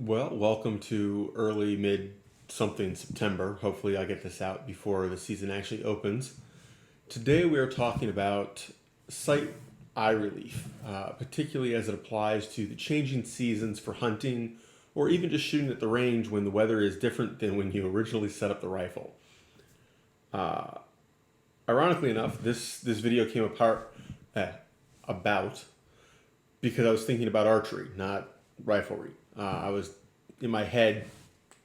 Well, welcome to early mid something September. Hopefully, I get this out before the season actually opens. Today, we are talking about sight eye relief, particularly as it applies to the changing seasons for hunting or even just shooting at the range when the weather is different than when you originally set up the rifle. Ironically enough, this video came about because I was thinking about archery, not riflery. I was in my head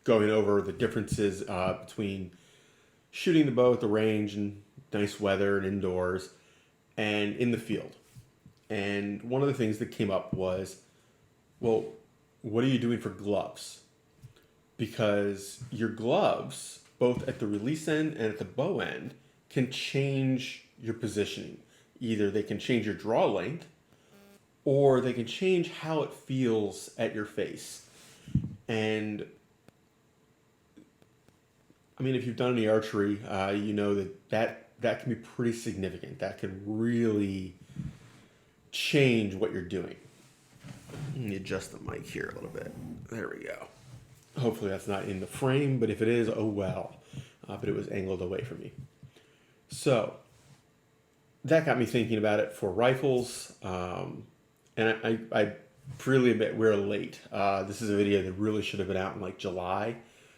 going over the differences between shooting the bow at the range and nice weather and indoors and in the field. And one of the things that came up was, well, what are you doing for gloves? Because your gloves, both at the release end and at the bow end, can change your positioning. Either they can change your draw length or they can change how it feels at your face. And I mean, if you've done any archery, you know that can be pretty significant. That can really change what you're doing. Let me adjust the mic here a little bit. There we go. Hopefully that's not in the frame, but if it is, oh well. But it was angled away from me. So that got me thinking about it for rifles. And I freely admit we're late. This is a video that really should have been out in like July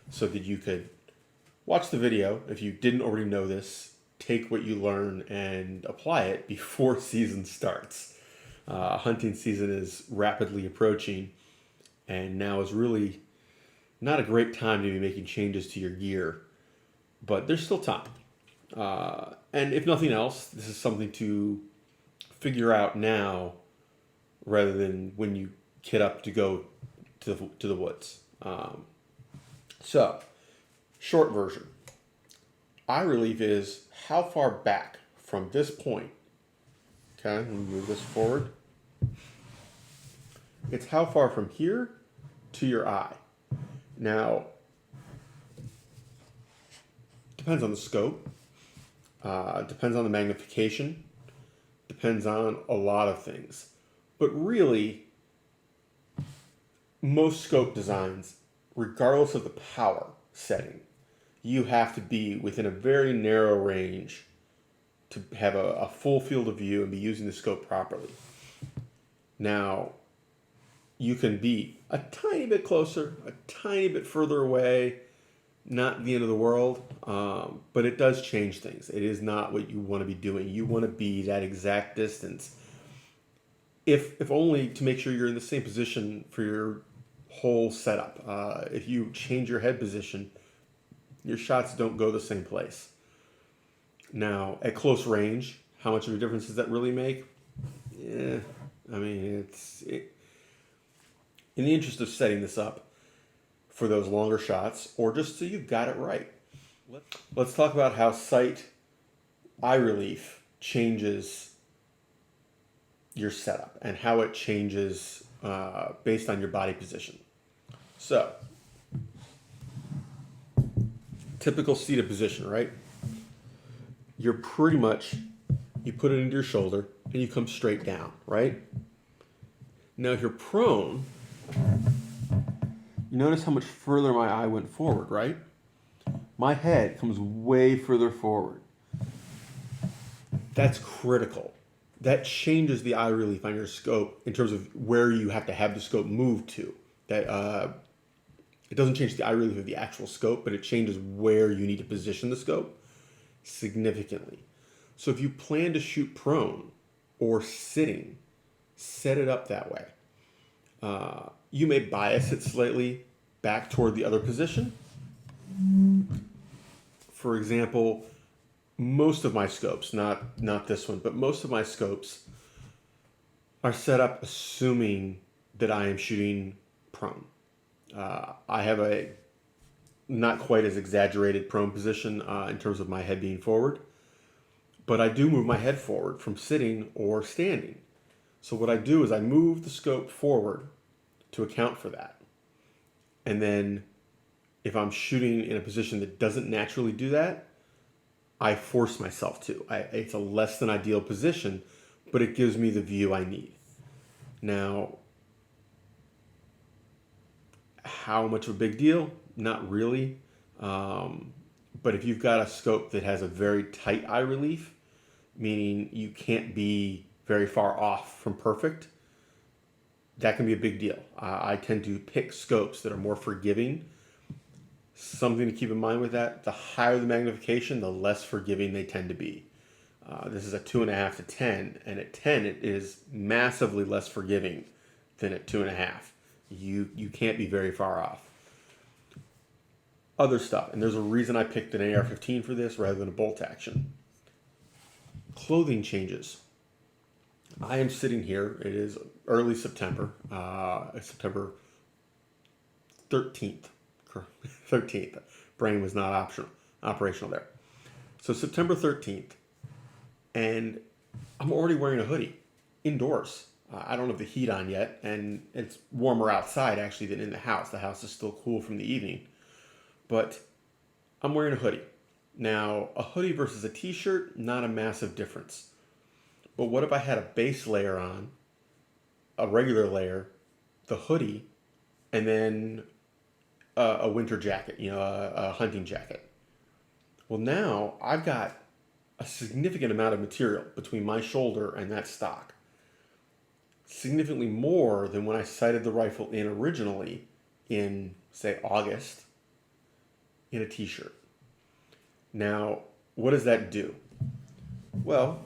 so that you could watch the video. If you didn't already know this, take what you learn and apply it before season starts. Hunting season is rapidly approaching, and now is really not a great time to be making changes to your gear, but there's still time. And if nothing else, this is something to figure out now rather than when you kit up to go to the woods. So, short version. Eye relief is how far back from this point. Okay, let me move this forward. It's how far from here to your eye. Now, depends on the scope, depends on the magnification, depends on a lot of things. But really, most scope designs, regardless of the power setting, you have to be within a very narrow range to have a full field of view and be using the scope properly. Now, you can be a tiny bit closer, a tiny bit further away, not the end of the world, but it does change things. It is not what you want to be doing. You want to be that exact distance, if only to make sure you're in the same position for your whole setup. If you change your head position, your shots don't go the same place. Now, at close range, how much of a difference does that really make? Yeah, I mean, in the interest of setting this up for those longer shots, or just so you've got it right, let's talk about how sight eye relief changes your setup and how it changes based on your body position. So, typical seated position, right? You're pretty much, you put it into your shoulder and you come straight down, right? Now if you're prone, you notice how much further my eye went forward, right? My head comes way further forward. That's critical. That changes the eye relief on your scope in terms of where you have to have the scope move to. That it doesn't change the eye relief of the actual scope, but it changes where you need to position the scope significantly. So if you plan to shoot prone or sitting, set it up that way. You may bias it slightly back toward the other position. For example, most of my scopes, not this one, but most of my scopes are set up assuming that I am shooting prone. I have a not quite as exaggerated prone position in terms of my head being forward, but I do move my head forward from sitting or standing. So what I do is I move the scope forward to account for that. And then if I'm shooting in a position that doesn't naturally do that, I force myself to. It's a less than ideal position, but it gives me the view I need. Now, How much of a big deal? Not really. But if you've got a scope that has a very tight eye relief, meaning you can't be very far off from perfect, that can be a big deal. I tend to pick scopes that are more forgiving. Something to keep in mind with that, the higher the magnification, the less forgiving they tend to be. This is a 2.5 to 10, and at 10 it is massively less forgiving than at 2.5. You can't be very far off. Other stuff, and there's a reason I picked an AR-15 for this rather than a bolt action. Clothing changes. I am sitting here, it is early September, September 13th. 13th. Brain was not operational there. So September 13th, and I'm already wearing a hoodie indoors. I don't have the heat on yet, and it's warmer outside actually than in the house. The house is still cool from the evening, but I'm wearing a hoodie. Now, a hoodie versus a t-shirt, not a massive difference. But what if I had a base layer on, a regular layer, the hoodie, and then a winter jacket, a hunting jacket? Well, now I've got a significant amount of material between my shoulder and that stock. Significantly more than when I sighted the rifle in originally in, say, August in a t-shirt. Now, what does that do? Well,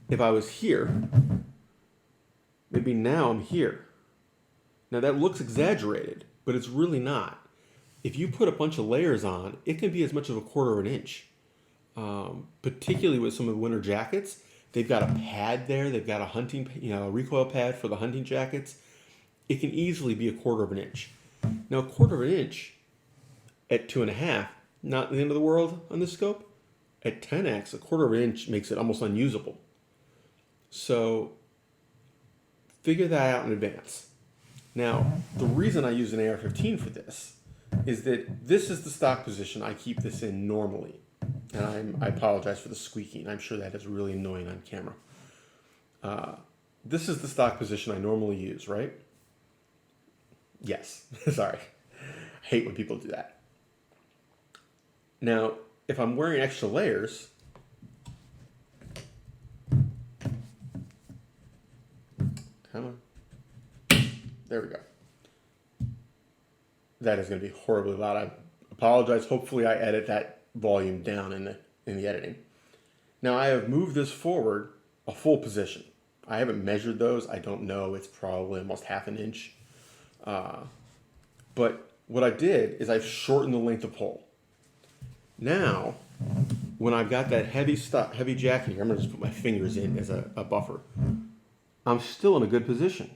if I was here, maybe now I'm here. Now that looks exaggerated, but it's really not. If you put a bunch of layers on, it can be as much as 1/4 of an inch. Particularly with some of the winter jackets, they've got a pad there. They've got a hunting, a recoil pad for the hunting jackets. It can easily be 1/4 of an inch. Now, 1/4 of an inch at 2.5, not the end of the world on this scope. At 10x, 1/4 of an inch makes it almost unusable. So figure that out in advance. Now, the reason I use an AR-15 for this is that this is the stock position I keep this in normally. And I apologize for the squeaking. I'm sure that is really annoying on camera. This is the stock position I normally use, right? Yes. Sorry. I hate when people do that. Now, if I'm wearing extra layers, come on. There we go. That is going to be horribly loud. I apologize. Hopefully I edit that volume down in the editing. Now I have moved this forward a full position. I haven't measured those. I don't know. It's probably almost 1/2 inch. But what I did is I've shortened the length of pole. Now, when I've got that heavy jacket here, I'm going to just put my fingers in as a buffer. I'm still in a good position.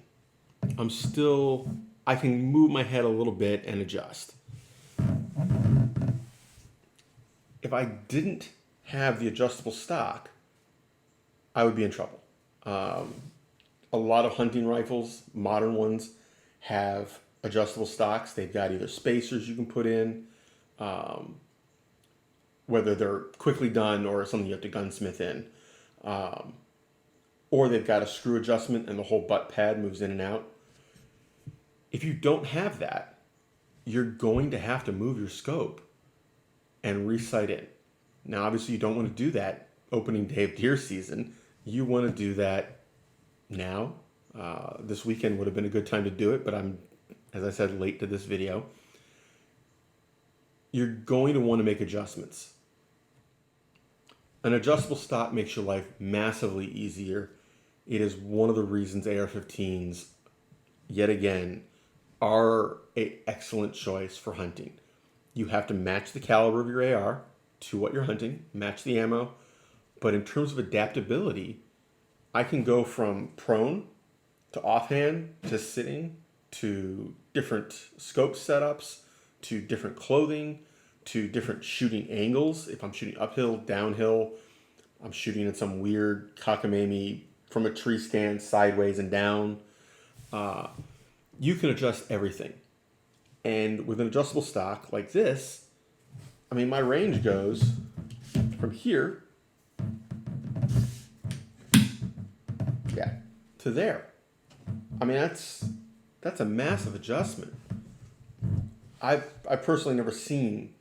I can move my head a little bit and adjust. If I didn't have the adjustable stock, I would be in trouble. A lot of hunting rifles, modern ones, have adjustable stocks. They've got either spacers you can put in, whether they're quickly done or something you have to gunsmith in, or they've got a screw adjustment and the whole butt pad moves in and out. If you don't have that, you're going to have to move your scope and re-sight in. Now, obviously, you don't want to do that opening day of deer season. You want to do that now. This weekend would have been a good time to do it, but I'm, as I said, late to this video. You're going to want to make adjustments. An adjustable stock makes your life massively easier. It is one of the reasons AR-15s, yet again, are an excellent choice for hunting. You have to match the caliber of your AR to what you're hunting, match the ammo. But in terms of adaptability, I can go from prone to offhand to sitting to different scope setups to different clothing to different shooting angles. If I'm shooting uphill, downhill, I'm shooting in some weird cockamamie from a tree stand sideways and down. You can adjust everything. And with an adjustable stock like this, I mean, my range goes from here, to there. I mean, that's That's a massive adjustment. I've personally never seen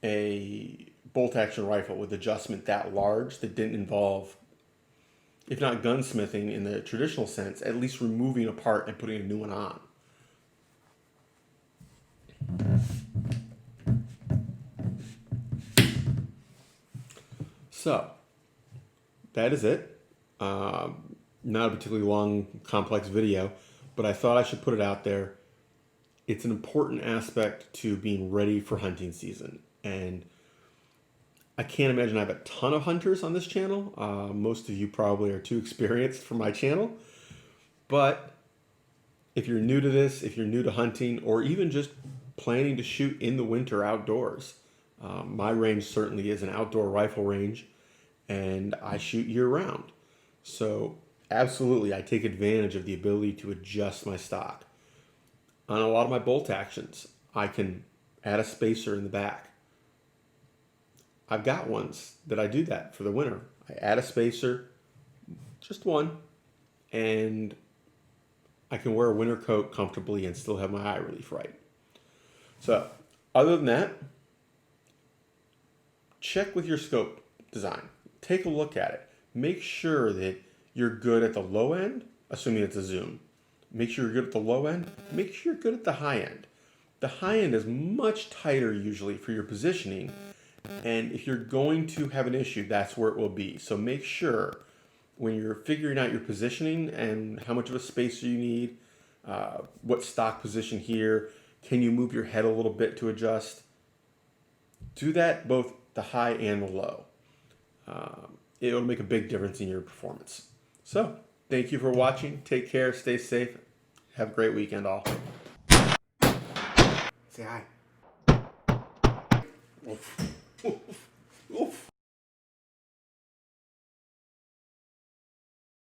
a bolt action rifle with adjustment that large that didn't involve, if not gunsmithing in the traditional sense, at least removing a part and putting a new one on. So, that is it. Not a particularly long, complex video, but I thought I should put it out there. It's an important aspect to being ready for hunting season. And I can't imagine I have a ton of hunters on this channel. Most of you probably are too experienced for my channel. But if you're new to this, if you're new to hunting, or even just planning to shoot in the winter outdoors, my range certainly is an outdoor rifle range, and I shoot year round. So absolutely, I take advantage of the ability to adjust my stock. On a lot of my bolt actions, I can add a spacer in the back. I've got ones that I do that for the winter. I add a spacer, just one, and I can wear a winter coat comfortably and still have my eye relief right. So other than that, check with your scope design. Take a look at it. Make sure that you're good at the low end, assuming it's a zoom. Make sure you're good at the low end. Make sure you're good at the high end. The high end is much tighter usually for your positioning. And if you're going to have an issue, that's where it will be. So make sure when you're figuring out your positioning and how much of a spacer you need, what stock position here, can you move your head a little bit to adjust? Do that both the high and the low. It'll make a big difference in your performance. So thank you for watching. Take care. Stay safe. Have a great weekend all. Say hi. Oof. Oof. Oof.